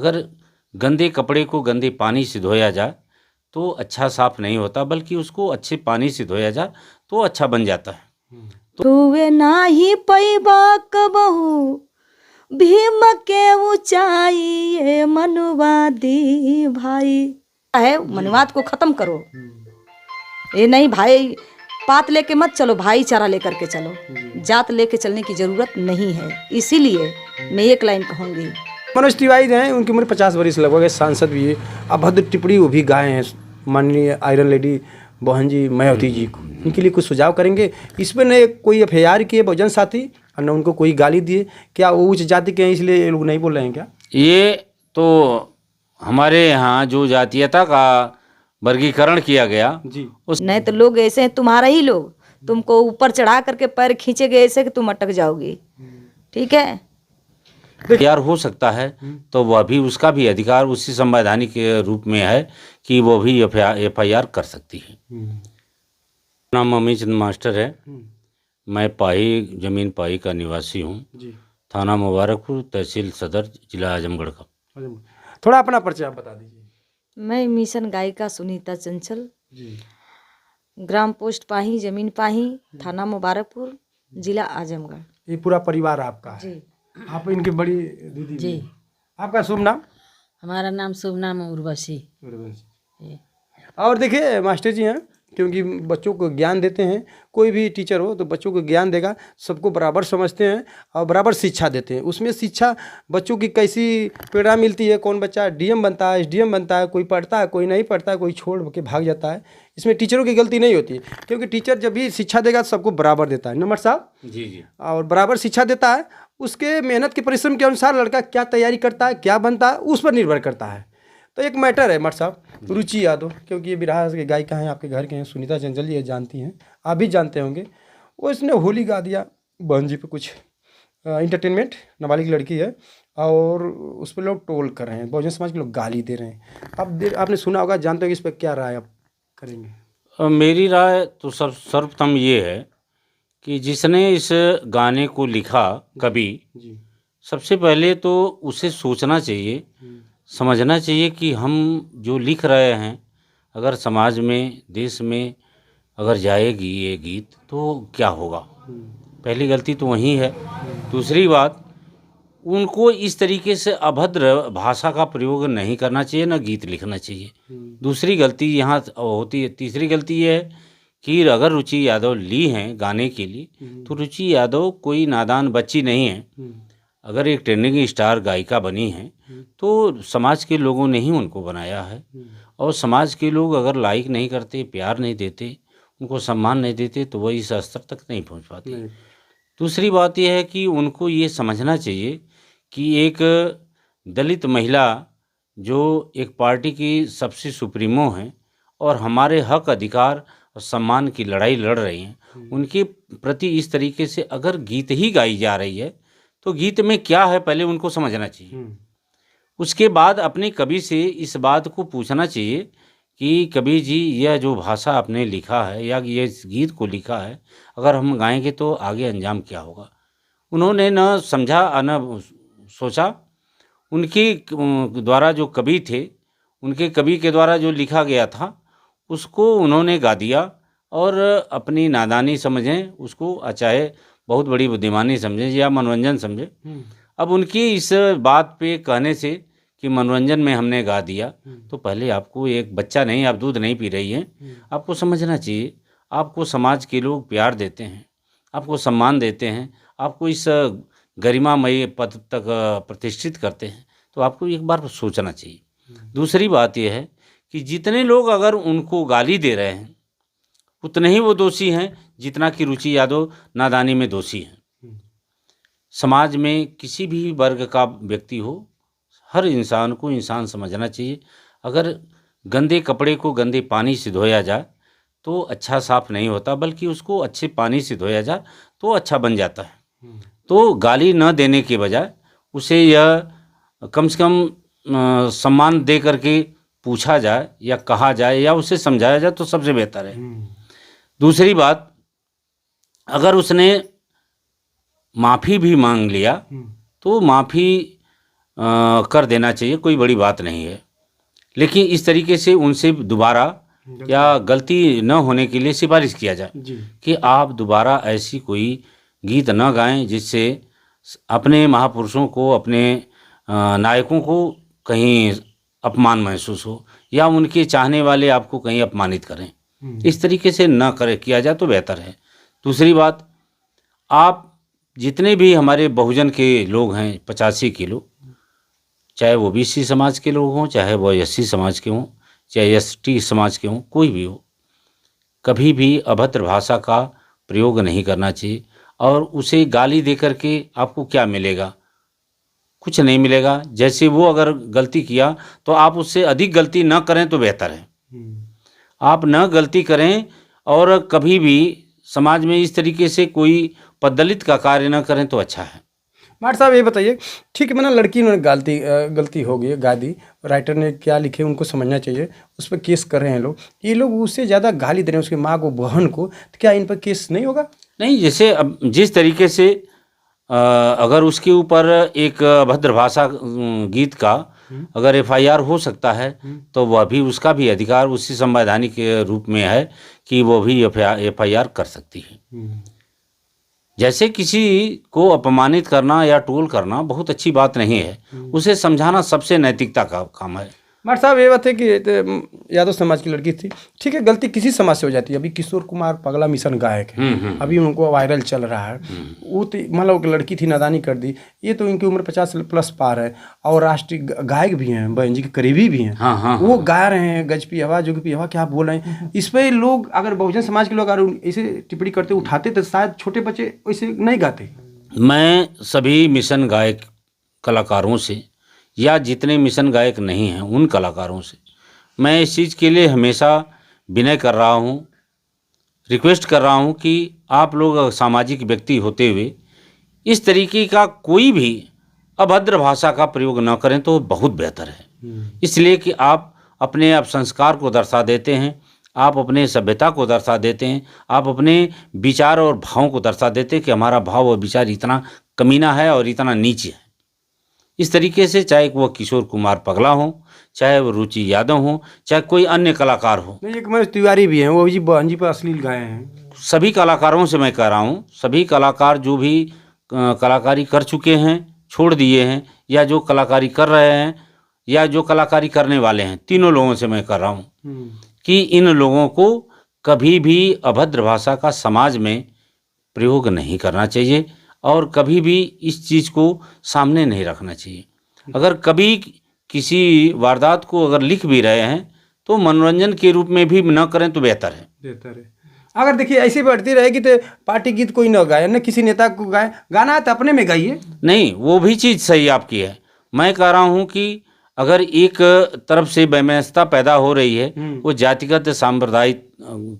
अगर गंदे कपड़े को गंदे पानी से धोया जाए तो अच्छा साफ नहीं होता, बल्कि उसको अच्छे पानी से धोया जाए तो अच्छा बन जाता है। तुवे नाही पैबा कबहू भीम के ऊंचाई, ये मनुवादी भाई है, मनुवाद को खत्म करो। ये नहीं भाई पात लेके मत चलो, भाईचारा लेकर के चलो, जात लेके चलने की जरूरत नहीं है। इसीलिए मैं एक लाइन कहूंगी, मनोज तिवारी हैं, उनकी उम्र 50 वर्ष लगभग है, सांसद भी है। अभद्र टिप्पणी वो भी गाए हैं माननीय आयरन लेडी बहन जी मायावती जी को। इनके लिए कुछ सुझाव करेंगे? इसमें न कोई FIR किए बहुजन साथी और न उनको कोई गाली दिए, क्या वो उच्च जाति के हैं इसलिए ये लोग नहीं बोल रहे हैं क्या? ये तो हमारे यहाँ जो जातीयता का वर्गीकरण किया गया जी, उस नहीं तो लोग ऐसे हैं, तुम्हारा ही लोग तुमको ऊपर चढ़ा करके पैर खींचेगे ऐसे कि तुम अटक जाओगी। ठीक है, तैयार हो सकता है तो वह भी, उसका भी अधिकार उसी संवैधानिक रूप में है कि वो भी FIR कर सकती है। नाम अमित चंद मास्टर है। मैं पाही जमीन पाही का निवासी हूँ। जी, थाना मुबारकपुर, तहसील सदर, जिला आजमगढ़ का। थोड़ा अपना परिचय आप बता दीजिए। मैं मिशन गायिका सुनीता चंचल, जी, ग्राम पोस्ट पाही, जमीन पाही, थाना मुबारकपुर, जिला आजमगढ़। ये पूरा परिवार आपका है? जी आप इनकी बड़ी दीदी जी। भी हैं। आपका शुभ नाम? हमारा नाम शुभ नाम उर्वशी। और देखिए मास्टर जी हैं, क्योंकि बच्चों को ज्ञान देते हैं, कोई भी टीचर हो तो बच्चों को ज्ञान देगा, सबको बराबर समझते हैं और बराबर शिक्षा देते हैं। उसमें शिक्षा बच्चों की कैसी प्रेरणा मिलती है, कौन बच्चा DM बनता है, SDM बनता है, कोई पढ़ता है, कोई नहीं पढ़ता है, कोई छोड़ के भाग जाता है, इसमें टीचरों की गलती नहीं होती है। क्योंकि टीचर जब भी शिक्षा देगा तो सबको बराबर देता है, नंबर साहब, जी जी। और बराबर शिक्षा देता है। उसके मेहनत के परिश्रम के अनुसार लड़का क्या तैयारी करता है, क्या बनता है, उस पर निर्भर करता है। तो एक मैटर है मट साहब, रुचि यादव, क्योंकि ये बिरहा के गायिका हैं, आपके घर के हैं, सुनीता चंचल जी ये जानती हैं, आप भी जानते होंगे। वो इसने होली गा दिया बहन जी पे, कुछ इंटरटेनमेंट, नाबालिग लड़की है, और उस पर लोग ट्रोल कर रहे हैं, बहुजन समाज के लोग गाली दे रहे हैं। आपने सुना होगा, जानते हो, इस पर क्या राय आप करेंगे? मेरी राय तो सर्वप्रथम ये है कि जिसने इस गाने को लिखा, कवि, जी, सबसे पहले तो उसे सोचना चाहिए, समझना चाहिए कि हम जो लिख रहे हैं, अगर समाज में, देश में अगर जाएगी ये गीत तो क्या होगा। पहली गलती तो वही है। दूसरी बात, उनको इस तरीके से अभद्र भाषा का प्रयोग नहीं करना चाहिए, ना गीत लिखना चाहिए। दूसरी गलती यहाँ होती है। तीसरी गलती ये है कि अगर रुचि यादव ली हैं गाने के लिए, तो रुचि यादव कोई नादान बच्ची नहीं है। अगर एक ट्रेंडिंग स्टार गायिका बनी है तो समाज के लोगों ने ही उनको बनाया है, और समाज के लोग अगर लाइक नहीं करते, प्यार नहीं देते, उनको सम्मान नहीं देते, तो वह इस स्तर तक नहीं पहुंच पाते। दूसरी बात यह है कि उनको ये समझना चाहिए कि एक दलित महिला जो एक पार्टी की सबसे सुप्रीमो हैं और हमारे हक, अधिकार और सम्मान की लड़ाई लड़ रही हैं, उनके प्रति इस तरीके से अगर गीत ही गाई जा रही है तो गीत में क्या है, पहले उनको समझना चाहिए। उसके बाद अपने कवि से इस बात को पूछना चाहिए कि कवि जी, यह जो भाषा आपने लिखा है या ये इस गीत को लिखा है, अगर हम गाएंगे तो आगे अंजाम क्या होगा। उन्होंने न समझा न सोचा। उनके द्वारा जो कवि थे, उनके कवि के द्वारा जो लिखा गया था उसको उन्होंने गा दिया, और अपनी नादानी समझें उसको, चाहे बहुत बड़ी बुद्धिमानी समझें या मनोरंजन समझें। अब उनकी इस बात पे कहने से कि मनोरंजन में हमने गा दिया, तो पहले आपको, एक बच्चा नहीं, आप दूध नहीं पी रही हैं, आपको समझना चाहिए। आपको समाज के लोग प्यार देते हैं, आपको सम्मान देते हैं, आपको इस गरिमामयी पद तक प्रतिष्ठित करते हैं, तो आपको एक बार सोचना चाहिए। दूसरी बात यह है कि जितने लोग अगर उनको गाली दे रहे हैं उतने ही वो दोषी हैं जितना कि रुचि यादव नादानी में दोषी हैं। समाज में किसी भी वर्ग का व्यक्ति हो, हर इंसान को इंसान समझना चाहिए। अगर गंदे कपड़े को गंदे पानी से धोया जाए तो अच्छा साफ नहीं होता, बल्कि उसको अच्छे पानी से धोया जाए तो अच्छा बन जाता है। तो गाली न देने के बजाय उसे यह कम से कम सम्मान दे करके पूछा जाए या कहा जाए या उसे समझाया जाए तो सबसे बेहतर है। दूसरी बात, अगर उसने माफ़ी भी मांग लिया तो माफ़ी कर देना चाहिए, कोई बड़ी बात नहीं है। लेकिन इस तरीके से उनसे दोबारा या गलती न होने के लिए सिफारिश किया जाए जी कि आप दोबारा ऐसी कोई गीत न गाएं जिससे अपने महापुरुषों को, अपने नायकों को कहीं अपमान महसूस हो या उनके चाहने वाले आपको कहीं अपमानित करें। इस तरीके से न करे किया जाए तो बेहतर है। दूसरी बात, आप जितने भी हमारे बहुजन के लोग हैं 85 किलो, चाहे वो BC समाज के लोग हों, चाहे वो SC समाज के हों, चाहे ST समाज के हों, कोई भी हो, कभी भी अभद्र भाषा का प्रयोग नहीं करना चाहिए। और उसे गाली दे करके आपको क्या मिलेगा? कुछ नहीं मिलेगा। जैसे वो अगर गलती किया तो आप उससे अधिक गलती न करें तो बेहतर है। आप न गलती करें और कभी भी समाज में इस तरीके से कोई पद्दलित का कार्य न करें तो अच्छा है। मार साहब ये बताइए, ठीक है, मैंने लड़की ने गलती हो गई, गा दी, राइटर ने क्या लिखे उनको समझना चाहिए, उस पर केस कर रहे हैं लोग, ये लोग उससे ज़्यादा गाली दे रहे हैं उसकी माँ को, बहन को, तो क्या इन पर केस नहीं होगा? नहीं, जैसे अब जिस तरीके से अगर उसके ऊपर एक अभद्र भाषा गीत का अगर FIR हो सकता है तो वह भी, उसका भी अधिकार उसी संवैधानिक रूप में है कि वो भी FIR कर सकती है। जैसे किसी को अपमानित करना या टोल करना बहुत अच्छी बात नहीं है, उसे समझाना सबसे नैतिकता का काम है। मार साहब ये बात है कि यादव समाज की लड़की थी, ठीक है, गलती किसी समाज से हो जाती है। अभी किशोर कुमार पगला मिशन गायक है, अभी उनको वायरल चल रहा है, वो तो मतलब लड़की थी, नादानी कर दी, ये तो इनकी उम्र 50+ पार है और राष्ट्रीय गायक भी हैं, बहन जी के करीबी भी हैं। हाँ, वो गा रहे हैं गजपी हवा जोगपी हवा, क्या बोल रहे हैं इस पर लोग, अगर बहुजन समाज के लोग अगर ऐसे टिप्पणी करते उठाते तो शायद छोटे बच्चे वैसे नहीं गाते। मैं सभी मिशन गायक कलाकारों से या जितने मिशन गायक नहीं हैं उन कलाकारों से मैं इस चीज़ के लिए हमेशा विनय कर रहा हूँ, रिक्वेस्ट कर रहा हूँ कि आप लोग सामाजिक व्यक्ति होते हुए इस तरीके का कोई भी अभद्र भाषा का प्रयोग न करें तो बहुत बेहतर है। इसलिए कि आप अपने संस्कार को दर्शा देते हैं, आप अपने सभ्यता को दर्शा देते हैं, आप अपने विचार और भावों को दर्शा देते हैं कि हमारा भाव और विचार इतना कमीना है और इतना नीच है। इस तरीके से चाहे वो किशोर कुमार पगला हो, चाहे वो रुचि यादव हो, चाहे कोई अन्य कलाकार हो, नहीं, एक मनोज तिवारी भी हैं, वो जी बहन जी पर अश्लील गाए हैं। सभी कलाकारों से मैं कह रहा हूँ, सभी कलाकार जो भी कलाकारी कर चुके हैं, छोड़ दिए हैं, या जो कलाकारी कर रहे हैं या जो कलाकारी करने वाले हैं, तीनों लोगों से मैं कह रहा हूँ कि इन लोगों को कभी भी अभद्र भाषा का समाज में प्रयोग नहीं करना चाहिए और कभी भी इस चीज़ को सामने नहीं रखना चाहिए। अगर कभी किसी वारदात को अगर लिख भी रहे हैं तो मनोरंजन के रूप में भी न करें तो बेहतर है। अगर देखिए ऐसे बढ़ती रहेगी तो पार्टी गीत कोई न गाए, न किसी नेता को गाए, गाना है तो अपने में गाइए। नहीं, वो भी चीज़ सही आपकी है। मैं कह रहा हूँ कि अगर एक तरफ से वैमनस्यता पैदा हो रही है वो जातिगत सांप्रदायिक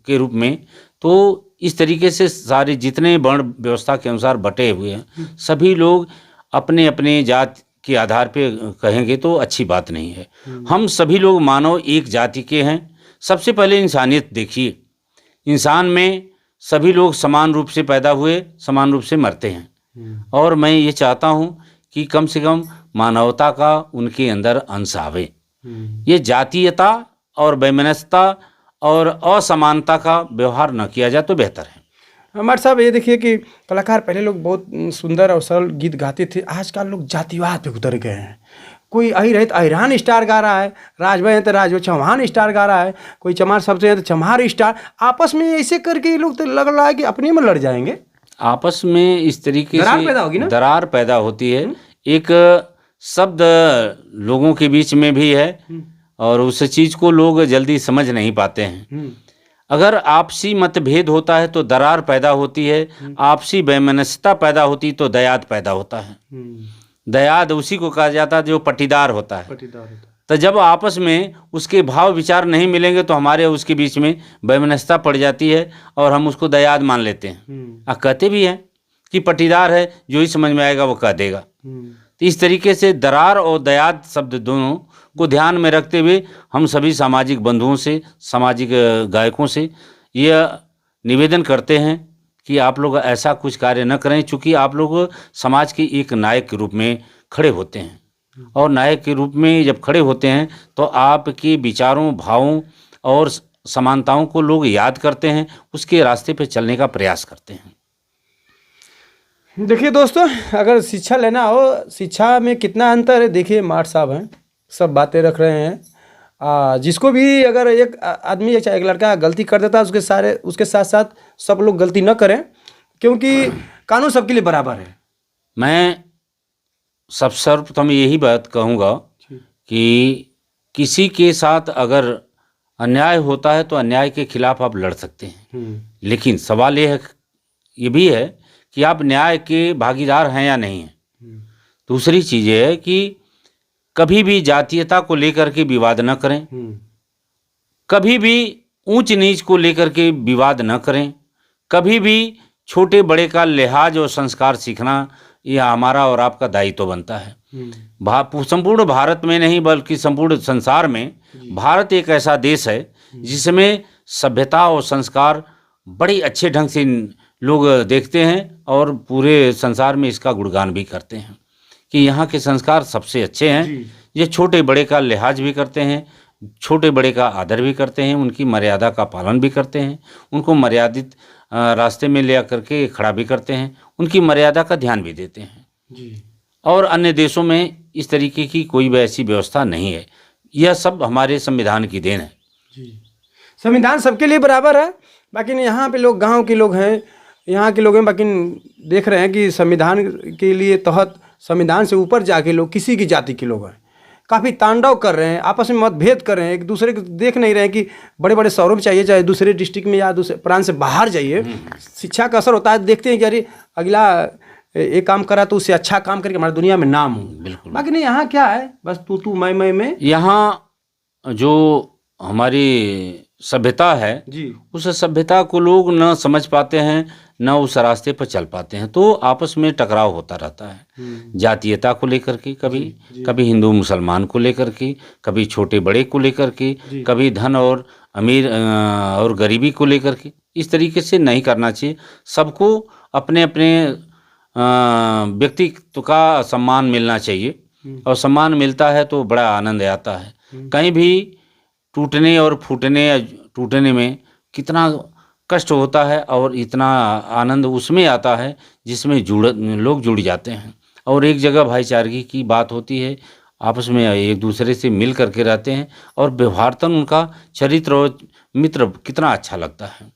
के रूप में, तो इस तरीके से सारे जितने वर्ण व्यवस्था के अनुसार बटे हुए हैं सभी लोग अपने अपने जात के आधार पे कहेंगे तो अच्छी बात नहीं है। हम सभी लोग मानव एक जाति के हैं। सबसे पहले इंसानियत देखिए, इंसान में सभी लोग समान रूप से पैदा हुए, समान रूप से मरते हैं और मैं ये चाहता हूँ कि कम से कम मानवता का उनके अंदर अंश आवे। ये जातीयता और वैमनस्यता और असमानता का व्यवहार न किया जाए तो बेहतर है। हमारे साहब ये देखिए कि कलाकार पहले लोग बहुत सुंदर और सरल गीत गाते थे, आजकल लोग जातिवाद पे उतर गए हैं। कोई अहिर है तो अहिरान स्टार गा रहा है, राजभर है तो राजभर चौहान स्टार गा रहा है, कोई चमार सबसे है तो चमार स्टार। आपस में ऐसे करके ये लोग तो लग रहा है कि अपने में लड़ जाएंगे। आपस में इस तरीके दरार से पैदा होगी ना? दरार पैदा होती है। एक शब्द लोगों के बीच में भी है और उस चीज़ को लोग जल्दी समझ नहीं पाते हैं। अगर आपसी मतभेद होता है तो दरार पैदा होती है, आपसी वैमनस्यता पैदा होती तो दयाद पैदा होता है। दयाद उसी को कहा जाता है जो पटीदार होता है। तो जब आपस में उसके भाव विचार नहीं मिलेंगे तो हमारे उसके बीच में वैमनस्यता पड़ जाती है और हम उसको दयाद मान लेते हैं। कहते भी हैं कि पटीदार है, जो ही समझ में आएगा वो कह देगा। तो इस तरीके से दरार और दयाद शब्द दोनों को ध्यान में रखते हुए हम सभी सामाजिक बंधुओं से, सामाजिक गायकों से यह निवेदन करते हैं कि आप लोग ऐसा कुछ कार्य न करें, चूँकि आप लोग समाज के एक नायक के रूप में खड़े होते हैं। और नायक के रूप में जब खड़े होते हैं तो आपके विचारों, भावों और समानताओं को लोग याद करते हैं, उसके रास्ते पे चलने का प्रयास करते हैं। देखिए दोस्तों, अगर शिक्षा लेना हो, शिक्षा में कितना अंतर है, देखिए मार साहब हैं, सब बातें रख रहे हैं। जिसको भी अगर एक आदमी चाहे एक लड़का गलती कर देता है, उसके साथ साथ सब लोग गलती न करें, क्योंकि कानून सबके लिए बराबर है। मैं सर्वप्रथम यही बात कहूँगा कि किसी के साथ अगर अन्याय होता है तो अन्याय के खिलाफ आप लड़ सकते हैं, लेकिन सवाल ये भी है कि आप न्याय के भागीदार हैं या नहीं हैं। दूसरी चीज़ ये है कि कभी भी जातीयता को लेकर के विवाद न करें, कभी भी ऊंच नीच को लेकर के विवाद न करें, कभी भी छोटे बड़े का लिहाज और संस्कार सीखना यह हमारा और आपका दायित्व बनता है। संपूर्ण भारत में नहीं बल्कि संपूर्ण संसार में भारत एक ऐसा देश है जिसमें सभ्यता और संस्कार बड़ी अच्छे ढंग से लोग देखते हैं और पूरे संसार में इसका गुणगान भी करते हैं कि यहाँ के संस्कार सबसे अच्छे हैं। ये छोटे बड़े का लिहाज भी करते हैं, छोटे बड़े का आदर भी करते हैं, उनकी मर्यादा का पालन भी करते हैं, उनको मर्यादित रास्ते में ले करके खड़ा भी करते हैं, उनकी मर्यादा का ध्यान भी देते हैं। और अन्य देशों में इस तरीके की कोई भी ऐसी व्यवस्था नहीं है। यह सब हमारे संविधान की देन है। संविधान सबके लिए बराबर है। बाकी यहाँ पे लोग गांव के लोग हैं, यहाँ के लोग हैं, बाकी देख रहे हैं कि संविधान के लिए तहत संविधान से ऊपर जाके लोग किसी की जाति के लोग हैं, काफ़ी तांडव कर रहे हैं, आपस में मतभेद कर रहे हैं, एक दूसरे को देख नहीं रहे हैं कि बड़े बड़े शहरों में चाहिए, चाहे दूसरे डिस्ट्रिक्ट में या दूसरे प्रांत से बाहर जाइए, शिक्षा का असर होता है। देखते हैं कि अरे अगला एक काम करा तो उससे अच्छा काम करके हमारी दुनिया में नाम हो। बिल्कुल। बाकी नहीं, यहाँ क्या है, बस तू मैं में। यहाँ जो हमारी सभ्यता है जी, उस सभ्यता को लोग न समझ पाते हैं, न उस रास्ते पर चल पाते हैं, तो आपस में टकराव होता रहता है। जातीयता को लेकर के, कभी हिंदू मुसलमान को लेकर के, कभी छोटे बड़े को लेकर के, कभी धन और अमीर और गरीबी को लेकर के। इस तरीके से नहीं करना चाहिए। सबको अपने अपने व्यक्तित्व का सम्मान मिलना चाहिए, और सम्मान मिलता है तो बड़ा आनंद आता है। कहीं भी टूटने और फूटने या टूटने में कितना कष्ट होता है और इतना आनंद उसमें आता है जिसमें लोग जुड़ जाते हैं और एक जगह भाईचारगी की बात होती है, आपस में एक दूसरे से मिल करके रहते हैं और व्यवहारतन उनका चरित्र और मित्र कितना अच्छा लगता है।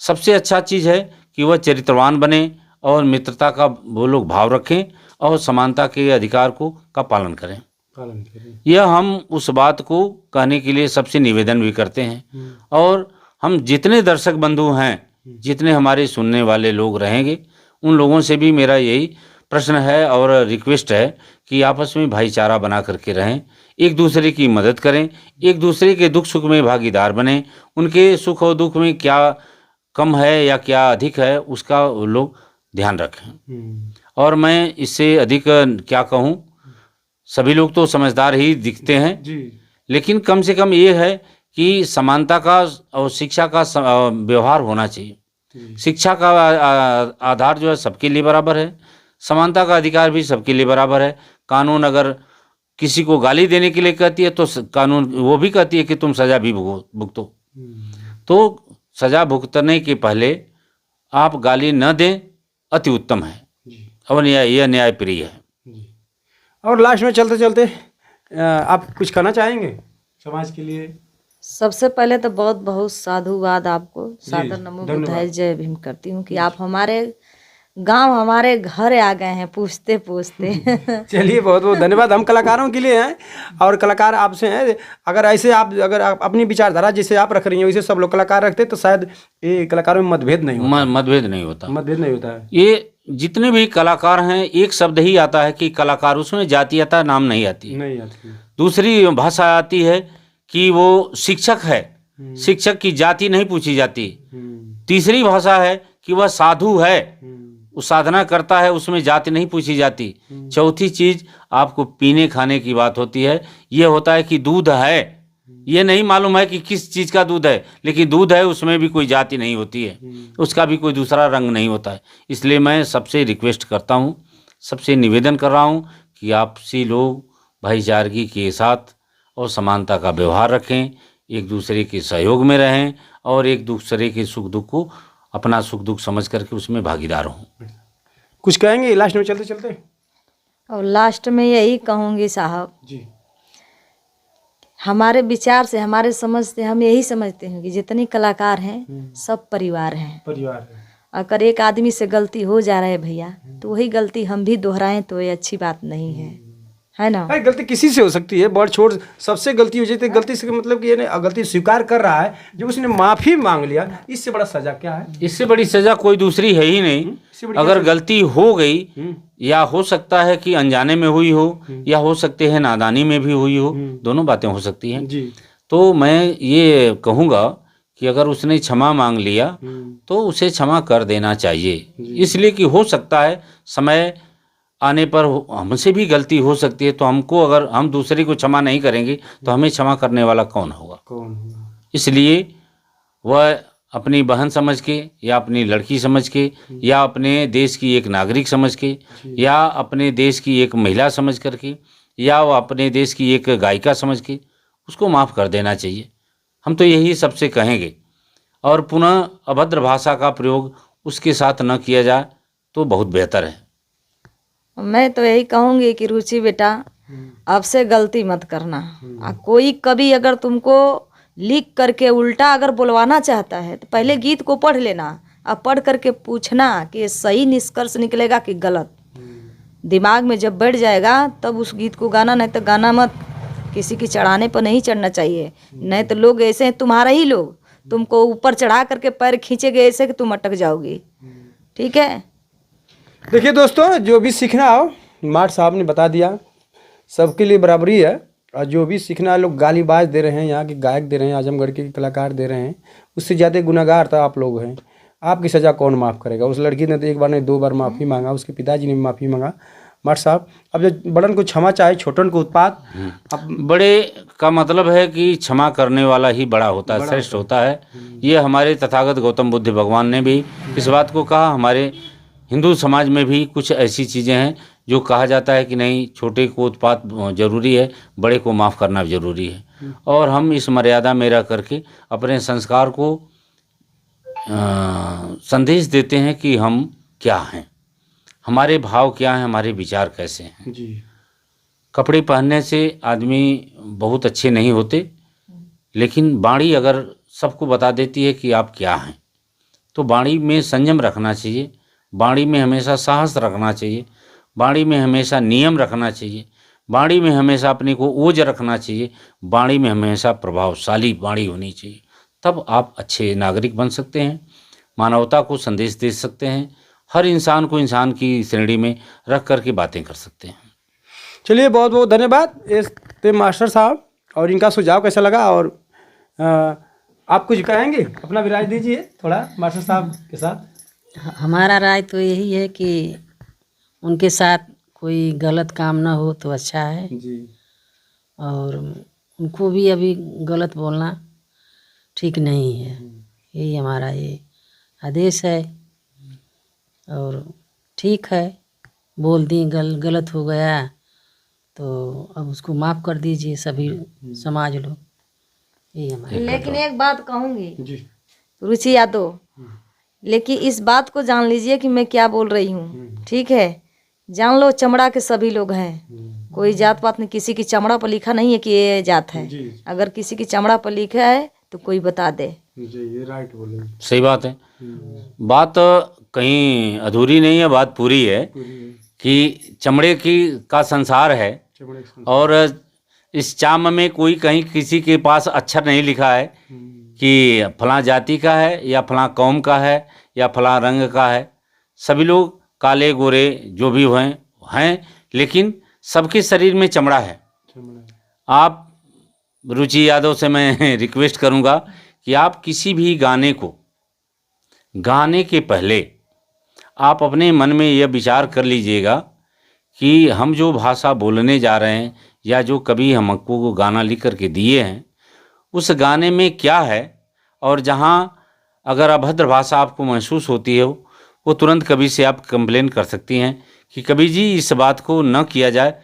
सबसे अच्छा चीज़ है कि वह चरित्रवान बने और मित्रता का वो लोग भाव रखें और समानता के अधिकार का पालन करें। यह हम उस बात को कहने के लिए सबसे निवेदन भी करते हैं। और हम जितने दर्शक बंधु हैं, जितने हमारे सुनने वाले लोग रहेंगे, उन लोगों से भी मेरा यही प्रश्न है और रिक्वेस्ट है कि आपस में भाईचारा बना करके रहें, एक दूसरे की मदद करें, एक दूसरे के दुख सुख में भागीदार बनें, उनके सुख और दुख में क्या कम है या क्या अधिक है उसका लोग ध्यान रखें। और मैं इससे अधिक क्या कहूँ, सभी लोग तो समझदार ही दिखते हैं जी, लेकिन कम से कम ये है कि समानता का और शिक्षा का व्यवहार होना चाहिए। शिक्षा का आधार जो है सबके लिए बराबर है, समानता का अधिकार भी सबके लिए बराबर है। कानून अगर किसी को गाली देने के लिए कहती है तो कानून वो भी कहती है कि तुम सजा भी भुगतो। तो सजा भुगतने के पहले आप गाली न दें, अति उत्तम है और यह न्याय प्रिय है। और लास्ट में चलते चलते आप कुछ कहना चाहेंगे समाज के लिए? सबसे पहले तो बहुत बहुत साधुवाद आपको, सादर नमो बुद्धाय जय भीम करती हूँ कि आप हमारे गांव हमारे घर आ गए हैं पूछते पूछते। चलिए बहुत बहुत धन्यवाद। हम कलाकारों के लिए हैं और कलाकार आपसे हैं। अगर ऐसे आप अपनी विचारधारा जैसे आप रख रही हैं वैसे सब लोग कलाकार रखते तो शायद ये कलाकारों में मतभेद नहीं होता। मतभेद नहीं होता। मतभेद नहीं होता है। ये जितने भी कलाकार हैं एक शब्द ही आता है कि कलाकार, उसमें जातीयता नाम नहीं आती। नहीं आती। दूसरी भाषा आती है कि वो शिक्षक है, शिक्षक की जाति नहीं पूछी जाती। तीसरी भाषा है कि वह साधु है, वो साधना करता है, उसमें जाति नहीं पूछी जाती। चौथी चीज आपको पीने खाने की बात होती है। ये होता है कि दूध है, ये नहीं मालूम है कि किस चीज़ का दूध है, लेकिन दूध है, उसमें भी कोई जाति नहीं होती है, उसका भी कोई दूसरा रंग नहीं होता है। इसलिए मैं सबसे रिक्वेस्ट करता हूँ, सबसे निवेदन कर रहा हूँ कि आपसी लोग भाईचारगी के साथ और समानता का व्यवहार रखें, एक दूसरे के सहयोग में रहें और एक दूसरे के सुख दुख को अपना सुख दुख समझ करके उसमें भागीदार हों। कुछ कहेंगे लास्ट में चलते चलते? और लास्ट में यही कहूँगी साहब, जी। हमारे विचार से, हमारे समझ से हम यही समझते हैं कि जितने कलाकार हैं सब परिवार हैं। परिवार है। अगर एक आदमी से गलती हो जा रहा है भैया, तो वही गलती हम भी दोहराएं तो ये अच्छी बात नहीं है ना। भाई गलती किसी से हो सकती है, बड़ छोट सबसे गलती हो जाती है। गलती से मतलब कि ये नहीं, गलती स्वीकार कर रहा है, जब उसने माफी मांग लिया, इससे बड़ा सजा क्या है? इससे बड़ी सजा कोई दूसरी है ही नहीं। अगर गलती हो गई, या हो सकता है कि अनजाने में हुई हो, या हो सकते हैं नादानी में भी हुई हो, दोनों बातें हो सकती हैं जी। तो मैं ये कहूँगा कि अगर उसने क्षमा मांग लिया तो उसे क्षमा कर देना चाहिए, इसलिए कि हो सकता है समय आने पर हमसे भी गलती हो सकती है, तो हमको, अगर हम दूसरे को क्षमा नहीं करेंगे तो हमें क्षमा करने वाला कौन होगा? कौन होगा? इसलिए वह अपनी बहन समझ के, या अपनी लड़की समझ के, या अपने देश की एक नागरिक समझ के, या अपने देश की एक महिला समझ करके, या वह अपने देश की एक गायिका समझ के उसको माफ़ कर देना चाहिए। हम तो यही सबसे कहेंगे, और पुनः अभद्र भाषा का प्रयोग उसके साथ न किया जाए तो बहुत बेहतर है। मैं तो यही कहूँगी कि रुचि बेटा, अब से गलती मत करना। कोई कभी अगर तुमको लिख करके उल्टा अगर बुलवाना चाहता है तो पहले गीत को पढ़ लेना, अब पढ़ करके पूछना कि ये सही निष्कर्ष निकलेगा कि गलत। दिमाग में जब बैठ जाएगा तब उस गीत को गाना, नहीं तो गाना मत। किसी की चढ़ाने पर नहीं चढ़ना चाहिए, नहीं तो लोग ऐसे हैं, तुम्हारा ही लोग तुमको ऊपर चढ़ा करके पैर खींचेंगे ऐसे कि तुम अटक जाओगी। ठीक है? देखिए दोस्तों, जो भी सीखना हो माठ साहब ने बता दिया, सबके लिए बराबरी है। और जो भी सीखना है, लोग गालीबाज दे रहे हैं, यहाँ के गायक दे रहे हैं, आजमगढ़ के कलाकार दे रहे हैं, उससे ज़्यादा गुनहगार तो आप लोग हैं। आपकी सज़ा कौन माफ़ करेगा? उस लड़की ने तो एक बार नहीं 2 बार माफ़ी मांगा, उसके पिताजी ने भी माफ़ी मांगा। माठ साहब, अब जो बड़न को क्षमा चाहे, छोटन को उत्पात। अब बड़े का मतलब है कि क्षमा करने वाला ही बड़ा होता है, श्रेष्ठ होता है। ये हमारे तथागत गौतम बुद्ध भगवान ने भी इस बात को कहा। हमारे हिंदू समाज में भी कुछ ऐसी चीज़ें हैं जो कहा जाता है कि नहीं, छोटे को उत्पात जरूरी है, बड़े को माफ़ करना जरूरी है। और हम इस मर्यादा में रह करके अपने संस्कार को संदेश देते हैं कि हम क्या हैं, हमारे भाव क्या हैं, हमारे विचार कैसे हैं। जी। कपड़े पहनने से आदमी बहुत अच्छे नहीं होते, लेकिन वाणी अगर सबको बता देती है कि आप क्या हैं, तो वाणी में संयम रखना चाहिए, वाणी में हमेशा साहस रखना चाहिए, वाणी में हमेशा नियम रखना चाहिए, वाणी में हमेशा अपने को ओज रखना चाहिए, वाणी में हमेशा प्रभावशाली वाणी होनी चाहिए। तब आप अच्छे नागरिक बन सकते हैं, मानवता को संदेश दे सकते हैं, हर इंसान को इंसान की श्रेणी में रख करके बातें कर सकते हैं। चलिए, बहुत बहुत धन्यवाद ते मास्टर साहब। और इनका सुझाव कैसा लगा? और आप कुछ कहेंगे, अपना भी राय दीजिए थोड़ा मास्टर साहब के साथ। हमारा राय तो यही है कि उनके साथ कोई गलत काम ना हो तो अच्छा है। जी। और उनको भी अभी गलत बोलना ठीक नहीं है, यही हमारा ये आदेश है। और ठीक है, बोल दी, गलत हो गया तो अब उसको माफ़ कर दीजिए सभी समाज लोग, यही हमारा। लेकिन एक बात कहूँगी जी। रुचि यादव, लेकिन इस बात को जान लीजिए कि मैं क्या बोल रही हूँ। ठीक है? जान लो, चमड़ा के सभी लोग हैं, कोई जात पात नहीं। किसी की चमड़ा पर लिखा नहीं है कि ये जात है। अगर किसी की चमड़ा पर लिखा है तो कोई बता दे। जी, ये राइट बोले। सही बात है। बात कहीं अधूरी नहीं है, बात पूरी है कि चमड़े की का संसार है, और इस चाम में कोई कहीं किसी के पास अक्षर नहीं लिखा है कि फलां जाति का है, या फलां कौम का है, या फलां रंग का है। सभी लोग काले गोरे जो भी हैं, लेकिन सबके शरीर में चमड़ा है। आप रुचि यादव से मैं रिक्वेस्ट करूंगा कि आप किसी भी गाने को गाने के पहले आप अपने मन में यह विचार कर लीजिएगा कि हम जो भाषा बोलने जा रहे हैं, या जो कभी हमको गाना लिख करके दिए हैं, उस गाने में क्या है। और जहाँ अगर अभद्र भाषा आपको महसूस होती है, वो तुरंत कभी से आप कंप्लेन कर सकती हैं कि कभी जी इस बात को न किया जाए,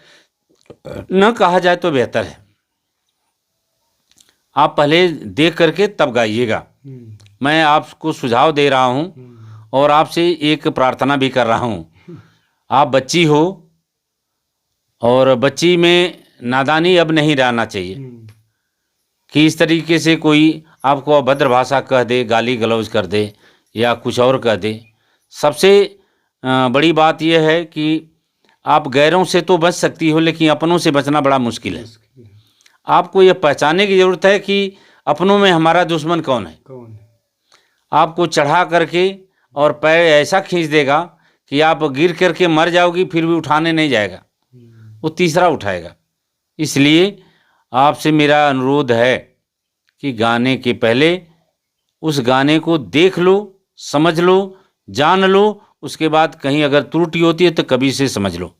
न कहा जाए तो बेहतर है। आप पहले देख करके तब गाइएगा। मैं आपको सुझाव दे रहा हूँ और आपसे एक प्रार्थना भी कर रहा हूँ। आप बच्ची हो और बच्ची में नादानी अब नहीं रहना चाहिए कि इस तरीके से कोई आपको अभद्र भाषा कह दे, गाली गलौज कर दे या कुछ और कह दे। सबसे बड़ी बात यह है कि आप गैरों से तो बच सकती हो, लेकिन अपनों से बचना बड़ा मुश्किल है। आपको यह पहचानने की ज़रूरत है कि अपनों में हमारा दुश्मन कौन है। आपको चढ़ा करके और पैर ऐसा खींच देगा कि आप गिर करके मर जाओगी, फिर भी उठाने नहीं जाएगा, वो तीसरा उठाएगा। इसलिए आपसे मेरा अनुरोध है कि गाने के पहले उस गाने को देख लो, समझ लो, जान लो, उसके बाद कहीं अगर त्रुटि होती है तो कभी से समझ लो।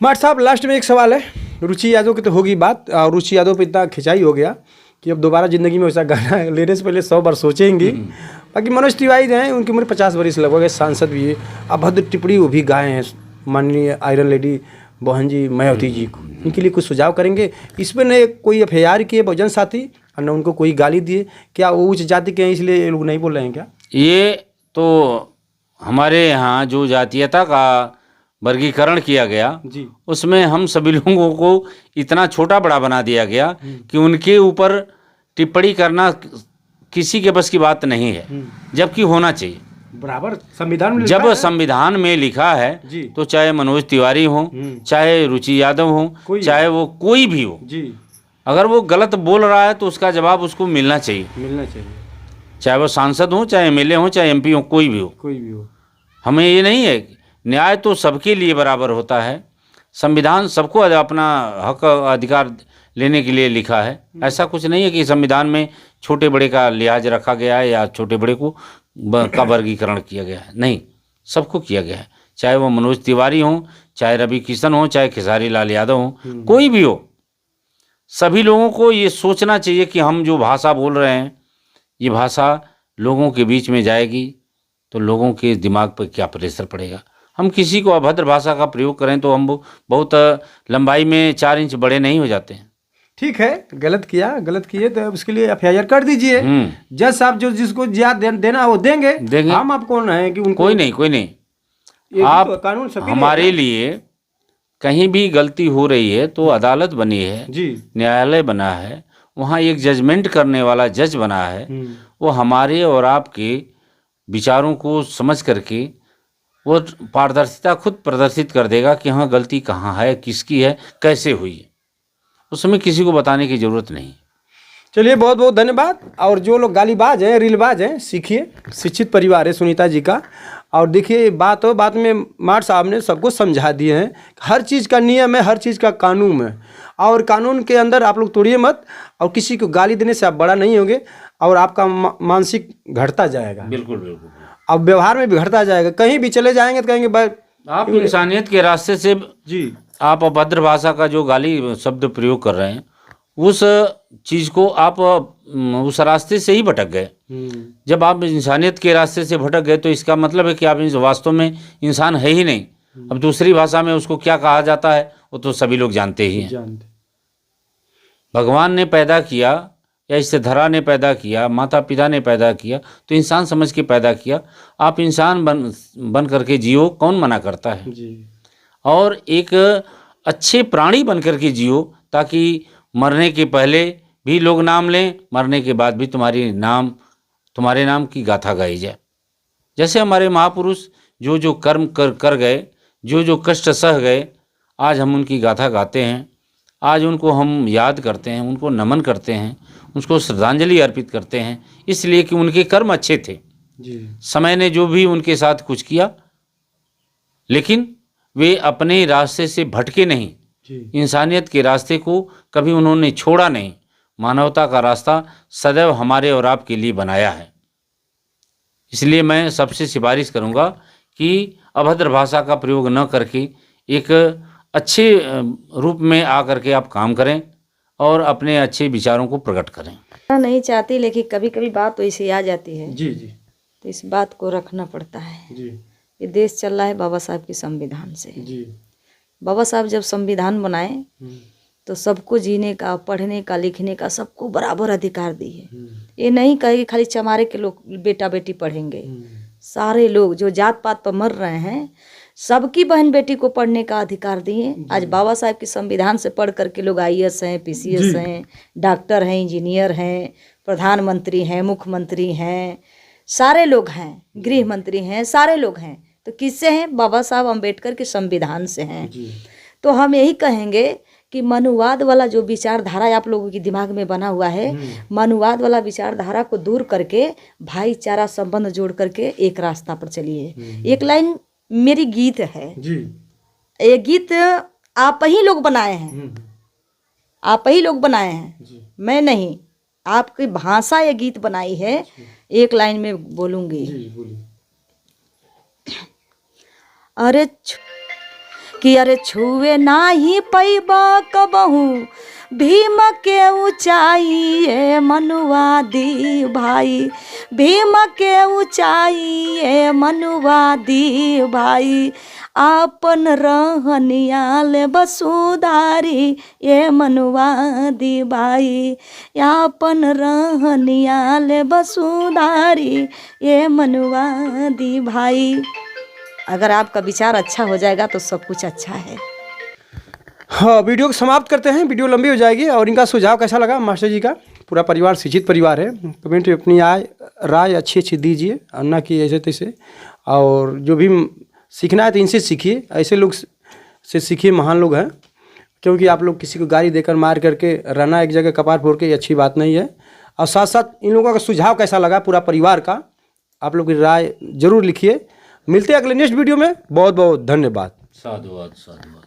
माट साहब, लास्ट में एक सवाल है। रुचि यादव की तो होगी बात, और रुचि यादव पे इतना खिंचाई हो गया कि अब दोबारा ज़िंदगी में वैसा गाना लेने से पहले 100 बार सोचेंगी। बाकी मनोज तिवारी जो हैं, उनकी उम्र 50 वर्ष लगभग है, सांसद भी है, अभद्र टिप्पणी वो भी गाए हैं माननीय आयरन लेडी बहन जी मायावती जी को। इनके लिए कुछ सुझाव करेंगे? इस पर न कोई FIR किए बहुजन साथी और न उनको कोई गाली दिए, क्या वो उच्च जाति के हैं इसलिए ये लोग नहीं बोल रहे हैं क्या? ये तो हमारे यहाँ जो जातीयता का वर्गीकरण किया गया जी, उसमें हम सभी लोगों को इतना छोटा बड़ा बना दिया गया कि उनके ऊपर टिप्पणी करना किसी के बस की बात नहीं है, जबकि होना चाहिए। बराबर संविधान में जब लिखा है। संविधान में लिखा है जी। तो चाहे मनोज तिवारी हो, चाहे रुचि यादव हो, चाहे वो कोई भी हो, जी, अगर वो गलत बोल रहा है तो उसका जवाब उसको मिलना चाहिए। मिलना चाहिए, चाहे वो सांसद हो, चाहे MLA हो, चाहे MP हो, कोई भी हो। कोई भी हो। हमें ये नहीं है, न्याय तो सबके लिए बराबर होता है। संविधान सबको अपना हक अधिकार लेने के लिए लिखा है। ऐसा कुछ नहीं है कि संविधान में छोटे बड़े का लिहाज रखा गया है या छोटे बड़े को का वर्गीकरण किया गया है। नहीं, सबको किया गया है, चाहे वो मनोज तिवारी हो, चाहे रवि किशन हो, चाहे खेसारी लाल यादव हो, कोई भी हो। सभी लोगों को ये सोचना चाहिए कि हम जो भाषा बोल रहे हैं, ये भाषा लोगों के बीच में जाएगी तो लोगों के दिमाग पर क्या प्रेशर पड़ेगा। हम किसी को अभद्र भाषा का प्रयोग करें तो हम बहुत लंबाई में 4 इंच बड़े नहीं हो जाते हैं। ठीक है, गलत किए तो उसके लिए FIR कर दीजिए। जज साहब जो जिसको ज्यादा देना वो देंगे। हम आप कौन है कि उनको? कोई नहीं। आप तो कानून सबके लिए हमारे लिए कहीं भी गलती हो रही है तो अदालत बनी है जी, न्यायालय बना है, वहाँ एक जजमेंट करने वाला जज बना है। वो हमारे और आपके विचारों को समझ करके वो पारदर्शिता खुद प्रदर्शित कर देगा कि हाँ गलती कहाँ है, किसकी है, कैसे हुई है। उसमें किसी को बताने की ज़रूरत नहीं। चलिए, बहुत बहुत धन्यवाद। और जो लोग गालीबाज हैं, रीलबाज हैं, सीखिए। शिक्षित परिवार है सुनीता जी का। और देखिए, बात में माट साहब ने सबको समझा दिए हैं। हर चीज़ का नियम है, हर चीज़ का कानून है, और कानून के अंदर आप लोग तोड़िए मत। और किसी को गाली देने से आप बड़ा नहीं होंगे और आपका मानसिक घटता जाएगा। बिल्कुल। अब व्यवहार में भी घटता जाएगा। कहीं भी चले जाएंगे तो कहेंगे भाई आप इंसानियत के रास्ते से जी, आप अभद्र भाषा का जो गाली शब्द प्रयोग कर रहे हैं, उस चीज़ को आप उस रास्ते से ही भटक गए। जब आप इंसानियत के रास्ते से भटक गए तो इसका मतलब है कि आप वास्तव में इंसान है ही नहीं। अब दूसरी भाषा में उसको क्या कहा जाता है वो तो सभी लोग जानते ही हैं। भगवान ने पैदा किया या इस धरा ने पैदा किया, माता पिता ने पैदा किया, तो इंसान समझ के पैदा किया। आप इंसान बन करके जियो, कौन मना करता है जी। और एक अच्छे प्राणी बन करके जियो, ताकि मरने के पहले भी लोग नाम लें, मरने के बाद भी तुम्हारे नाम की गाथा गाई जाए। जैसे हमारे महापुरुष जो कर्म कर गए, जो कष्ट सह गए, आज हम उनकी गाथा गाते हैं। आज उनको हम याद करते हैं, उनको नमन करते हैं, उनको श्रद्धांजलि अर्पित करते हैं, इसलिए कि उनके कर्म अच्छे थे जी। समय ने जो भी उनके साथ कुछ किया, लेकिन वे अपने रास्ते से भटके नहीं जी। इंसानियत के रास्ते को कभी उन्होंने छोड़ा नहीं। मानवता का रास्ता सदैव हमारे और आपके लिए बनाया है। इसलिए मैं सबसे सिफारिश करूंगा कि अभद्र भाषा का प्रयोग न करके एक अच्छे रूप में आकर के आप काम करें और अपने अच्छे विचारों को प्रकट करें। नहीं चाहती, लेकिन कभी कभी बात तो ऐसी आ जाती है। जी जी तो इस बात को रखना पड़ता है। जी ये देश चल रहा है बाबा साहब के संविधान से। जी। बाबा साहब जब संविधान बनाए तो सबको जीने का, पढ़ने का, लिखने का सबको बराबर अधिकार दिए। ये नहीं कहे कि खाली चमारे के लोग बेटा बेटी पढ़ेंगे, सारे लोग जो जात पात पर मर रहे हैं सबकी बहन बेटी को पढ़ने का अधिकार दिए। आज बाबा साहब की संविधान से पढ़ करके लोग IAS हैं, PCS हैं, डॉक्टर हैं, इंजीनियर हैं, प्रधानमंत्री हैं, मुख्यमंत्री हैं, सारे लोग हैं, गृह मंत्री हैं, सारे लोग हैं। तो किससे हैं? बाबा साहब अम्बेडकर के संविधान से हैं। तो हम यही कहेंगे कि मनुवाद वाला जो विचारधारा आप लोगों के दिमाग में बना हुआ है, मनुवाद वाला विचारधारा को दूर करके भाईचारा संबंध जोड़ करके एक रास्ता पर चलिए। एक लाइन मेरी गीत है जी। ये गीत आप ही लोग बनाए हैं, आप ही लोग बनाए हैं, मैं नहीं। आपकी भाषा ये गीत बनाई है। एक लाइन में बोलूंगी। अरे कि अरे छुए नाही पैबा कबहू भीम के ऊंचाई ये मनुवादी भाई, भीम के ऊंचाई ये मनुवादी भाई, आपन रहनियाल बसुधारी ये मनुवादी भाई, आपन रहनियाल बसुधारी ये मनुवादी भाई। अगर आपका विचार अच्छा हो जाएगा तो सब कुछ अच्छा है। हाँ, वीडियो को समाप्त करते हैं, वीडियो लंबी हो जाएगी। और इनका सुझाव कैसा लगा मास्टर जी का? पूरा परिवार शिक्षित परिवार है। कमेंट में अपनी राय अच्छी अच्छी दीजिए, और ना कि ऐसे तैसे। और जो भी सीखना है तो इनसे सीखिए, ऐसे लोग से सीखिए, महान लोग हैं। क्योंकि आप लोग किसी को गाली देकर मार करके रहना एक जगह कपार फोड़ के, ये अच्छी बात नहीं है। और साथ साथ इन लोगों का सुझाव कैसा लगा पूरा परिवार का, आप लोग की राय जरूर लिखिए। मिलते हैं अगले नेक्स्ट वीडियो में। बहुत बहुत धन्यवाद। साधुवाद साधुवाद।